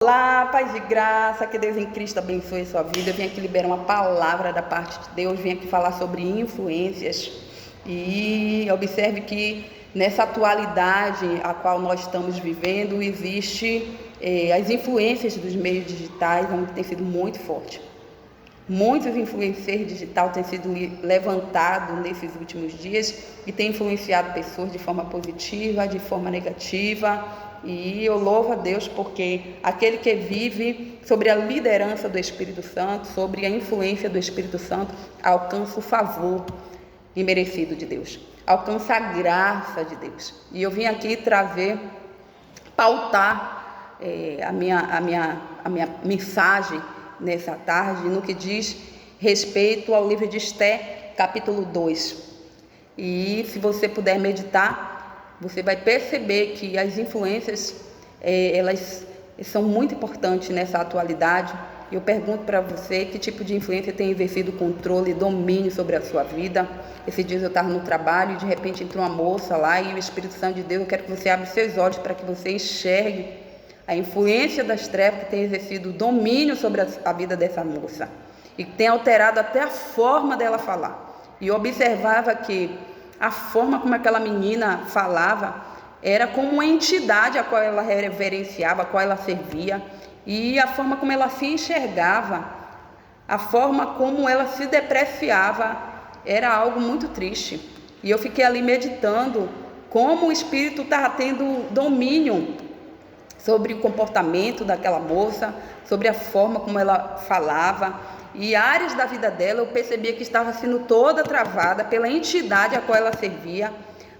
Olá, paz e graça, que Deus em Cristo abençoe a sua vida. Eu vim aqui liberar uma palavra da parte de Deus, vim aqui falar sobre influências. E observe que nessa atualidade a qual nós estamos vivendo, existe as influências dos meios digitais, onde tem sido muito forte. Muitos influenciadores digitais têm sido levantados nesses últimos dias e têm influenciado pessoas de forma positiva, de forma negativa. E eu louvo a Deus porque aquele que vive sobre a liderança do Espírito Santo, sobre a influência do Espírito Santo, alcança o favor imerecido de Deus, alcança a graça de Deus. E eu vim aqui pautar a minha mensagem nessa tarde, no que diz respeito ao livro de Esté, capítulo 2. E se você puder meditar, você vai perceber que as influências, elas são muito importantes nessa atualidade. Eu pergunto para você, que tipo de influência tem exercido controle e domínio sobre a sua vida? Esses dias eu estava no trabalho e de repente entrou uma moça lá e o Espírito Santo de Deus, eu quero que você abra seus olhos para que você enxergue a influência das trevas que tem exercido domínio sobre a vida dessa moça e que tem alterado até a forma dela falar. E eu observava que a forma como aquela menina falava era como uma entidade a qual ela reverenciava, a qual ela servia, e a forma como ela se enxergava, a forma como ela se depreciava, era algo muito triste. E eu fiquei ali meditando como o Espírito estava tendo domínio sobre o comportamento daquela moça, sobre a forma como ela falava, e áreas da vida dela eu percebia que estava sendo toda travada pela entidade a qual ela servia.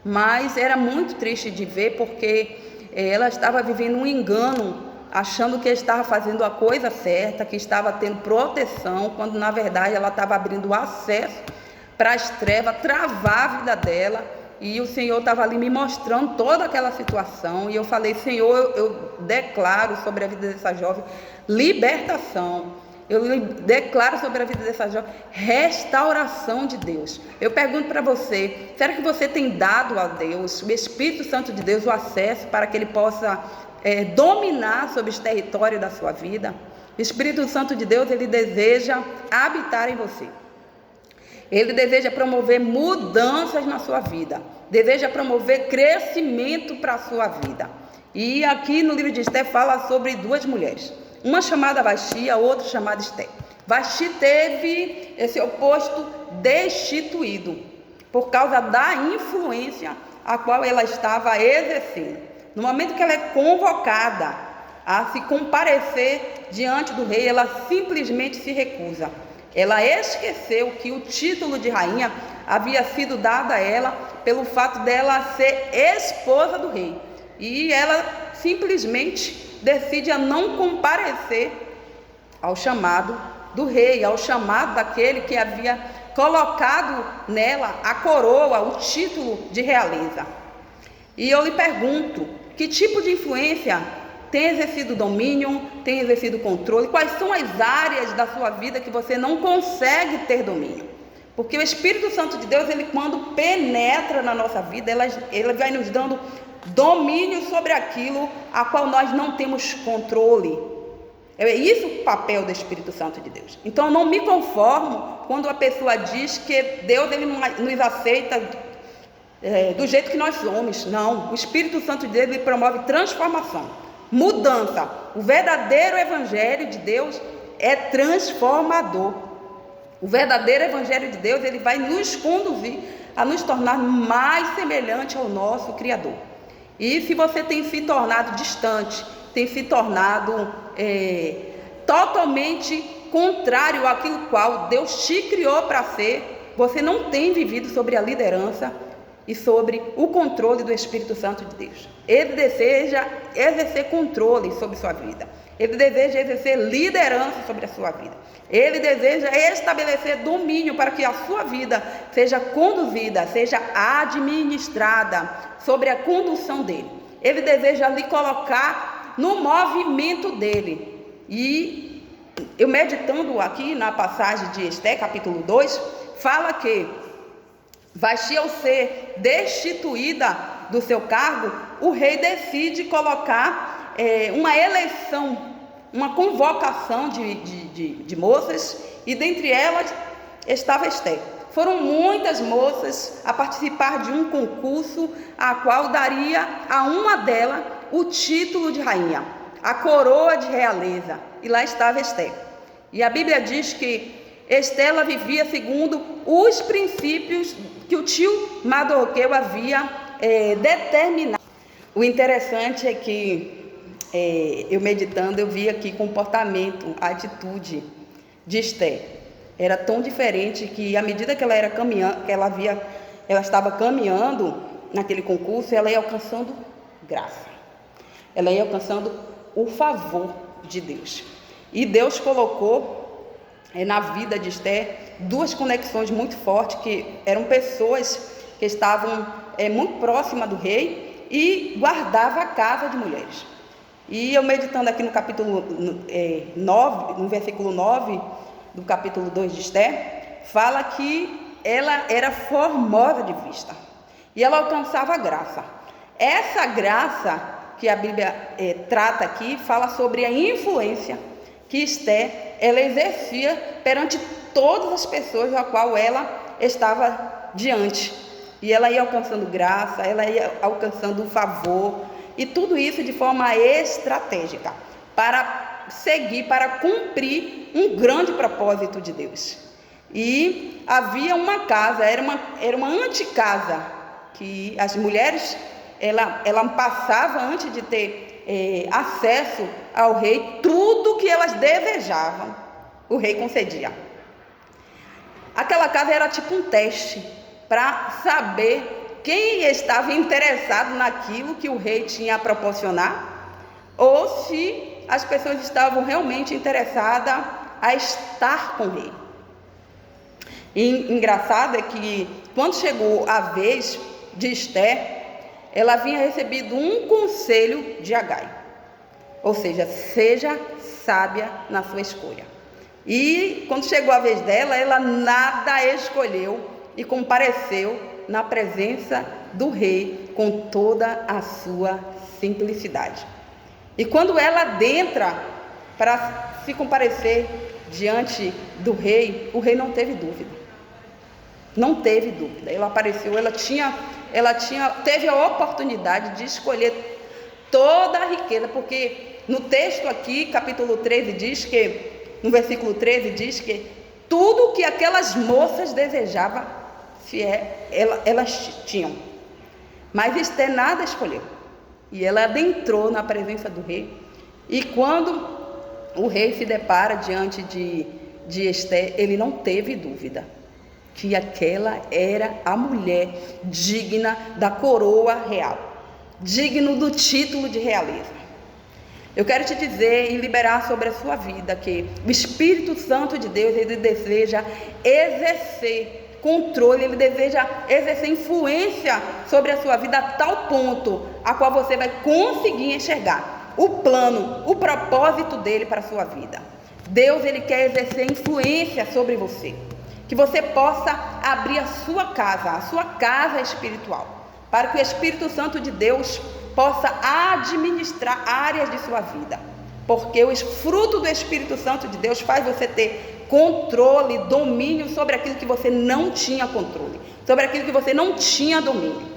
Mas era muito triste de ver, porque ela estava vivendo um engano, achando que estava fazendo a coisa certa, que estava tendo proteção, quando na verdade ela estava abrindo acesso para as trevas, travar a vida dela. E o Senhor estava ali me mostrando toda aquela situação, e eu falei: Senhor, eu declaro sobre a vida dessa jovem libertação. Eu declaro sobre a vida dessa jovem restauração de Deus. Eu pergunto para você, será que você tem dado a Deus, o Espírito Santo de Deus, o acesso para que Ele possa dominar sobre os territórios da sua vida? O Espírito Santo de Deus, Ele deseja habitar em você. Ele deseja promover mudanças na sua vida, deseja promover crescimento para a sua vida. E aqui no livro de Esté fala sobre duas mulheres, uma chamada Vasti, a outra chamada Esté. Vasti teve esse oposto destituído por causa da influência a qual ela estava exercendo. No momento que ela é convocada a se comparecer diante do rei, ela simplesmente se recusa. Ela esqueceu que o título de rainha havia sido dado a ela pelo fato dela ser esposa do rei. E ela simplesmente decide a não comparecer ao chamado do rei, ao chamado daquele que havia colocado nela a coroa, o título de realeza. E eu lhe pergunto, que tipo de influência tem exercido domínio, tem exercido controle? Quais são as áreas da sua vida que você não consegue ter domínio? Porque o Espírito Santo de Deus, ele quando penetra na nossa vida, ele vai nos dando domínio sobre aquilo a qual nós não temos controle. É isso o papel do Espírito Santo de Deus. Então eu não me conformo quando a pessoa diz que Deus, ele não nos aceita do jeito que nós somos. Não, o Espírito Santo de Deus, ele promove transformação, mudança. O verdadeiro evangelho de Deus é transformador. O verdadeiro evangelho de Deus, ele vai nos conduzir a nos tornar mais semelhante ao nosso Criador. E se você tem se tornado distante, tem se tornado totalmente contrário àquilo qual Deus te criou para ser, você não tem vivido sobre a liderança e sobre o controle do Espírito Santo de Deus. Ele deseja exercer controle sobre sua vida. Ele deseja exercer liderança sobre a sua vida. Ele deseja estabelecer domínio para que a sua vida seja conduzida, seja administrada sobre a condução dele. Ele deseja lhe colocar no movimento dele. E eu meditando aqui na passagem de Esté, capítulo 2, fala que Vasti, ao ser destituída do seu cargo, o rei decide colocar uma eleição uma convocação de moças, e dentre elas estava Esté. Foram muitas moças a participar de um concurso, a qual daria a uma delas o título de rainha, a coroa de realeza, e lá estava Esté. E a Bíblia diz que Esté, ela vivia segundo os princípios que o tio Mardoqueu havia determinado. O interessante é que eu meditando, eu vi aqui comportamento, atitude de Esté. Era tão diferente que à medida que ela era caminhando, ela estava caminhando naquele concurso, ela ia alcançando graça. Ela ia alcançando o favor de Deus. E Deus colocou na vida de Esté duas conexões muito fortes, que eram pessoas que estavam muito próximas do rei e guardavam a casa de mulheres. E eu meditando aqui no capítulo 9, no versículo 9 do capítulo 2 de Esté, fala que ela era formosa de vista e ela alcançava graça. Essa graça que a Bíblia trata aqui, fala sobre a influência que Esté, ela exercia perante todas as pessoas a qual ela estava diante. E ela ia alcançando graça, ela ia alcançando o favor, e tudo isso de forma estratégica, para seguir, para cumprir um grande propósito de Deus. E havia uma casa, era uma anticasa, que as mulheres, ela passava antes de ter acesso ao rei, tudo que elas desejavam, o rei concedia. Aquela casa era tipo um teste, para saber quem estava interessado naquilo que o rei tinha a proporcionar, ou se as pessoas estavam realmente interessadas a estar com o rei. E engraçado é que quando chegou a vez de Esté, ela havia recebido um conselho de Agai, ou seja, seja sábia na sua escolha. E quando chegou a vez dela, ela nada escolheu e compareceu na presença do rei com toda a sua simplicidade. E quando ela adentra para se comparecer diante do rei, o rei não teve dúvida. Não teve dúvida. Ela apareceu, teve a oportunidade de escolher toda a riqueza, porque no texto aqui, capítulo 13, diz que, no versículo 13, diz que tudo que aquelas moças desejavam, elas tinham. Mas Esté nada escolheu. E ela adentrou na presença do rei. E quando o rei se depara diante de Esté, ele não teve dúvida que aquela era a mulher digna da coroa real, digno do título de realeza. Eu quero te dizer e liberar sobre a sua vida que o Espírito Santo de Deus, ele deseja exercer controle, ele deseja exercer influência sobre a sua vida a tal ponto a qual você vai conseguir enxergar o plano, o propósito dele para a sua vida. Deus, ele quer exercer influência sobre você, que você possa abrir a sua casa espiritual, para que o Espírito Santo de Deus possa administrar áreas de sua vida, porque o fruto do Espírito Santo de Deus faz você ter controle, domínio sobre aquilo que você não tinha controle, sobre aquilo que você não tinha domínio.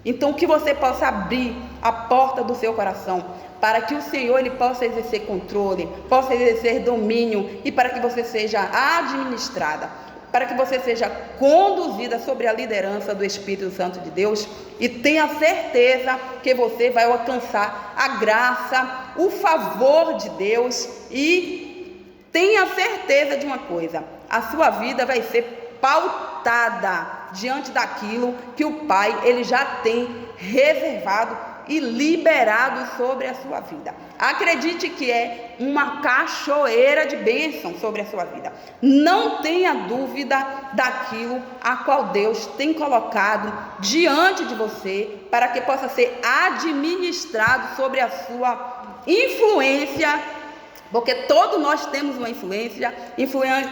Então que você possa abrir a porta do seu coração, para que o Senhor ele possa exercer controle, possa exercer domínio, e para que você seja administrada, para que você seja conduzida sobre a liderança do Espírito Santo de Deus, e tenha certeza que você vai alcançar a graça, o favor de Deus. E tenha certeza de uma coisa: a sua vida vai ser pautada diante daquilo que o Pai ele já tem reservado e liberado sobre a sua vida. Acredite que é uma cachoeira de bênção sobre a sua vida. Não tenha dúvida daquilo a qual Deus tem colocado diante de você, para que possa ser administrado sobre a sua influência, porque todos nós temos uma influência,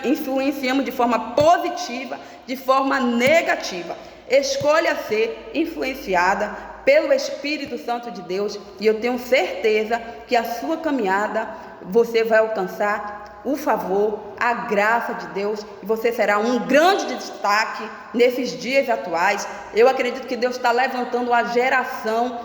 influenciamos de forma positiva, de forma negativa. Escolha ser influenciada pelo Espírito Santo de Deus, e eu tenho certeza que a sua caminhada você vai alcançar o favor, a graça de Deus, e você será um grande destaque nesses dias atuais. Eu acredito que Deus está levantando uma geração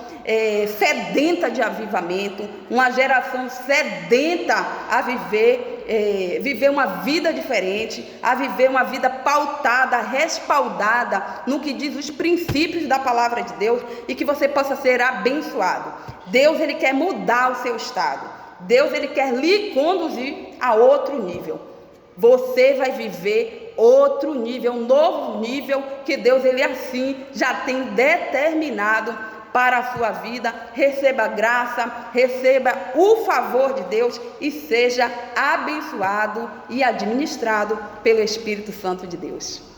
sedenta de avivamento, uma geração sedenta a viver uma vida diferente, a viver uma vida pautada, respaldada no que diz os princípios da palavra de Deus, e que você possa ser abençoado. Deus, Ele quer mudar o seu estado. Deus, Ele quer lhe conduzir a outro nível. Você vai viver outro nível, um novo nível que Deus, Ele assim já tem determinado para a sua vida. Receba graça, receba o favor de Deus e seja abençoado e administrado pelo Espírito Santo de Deus.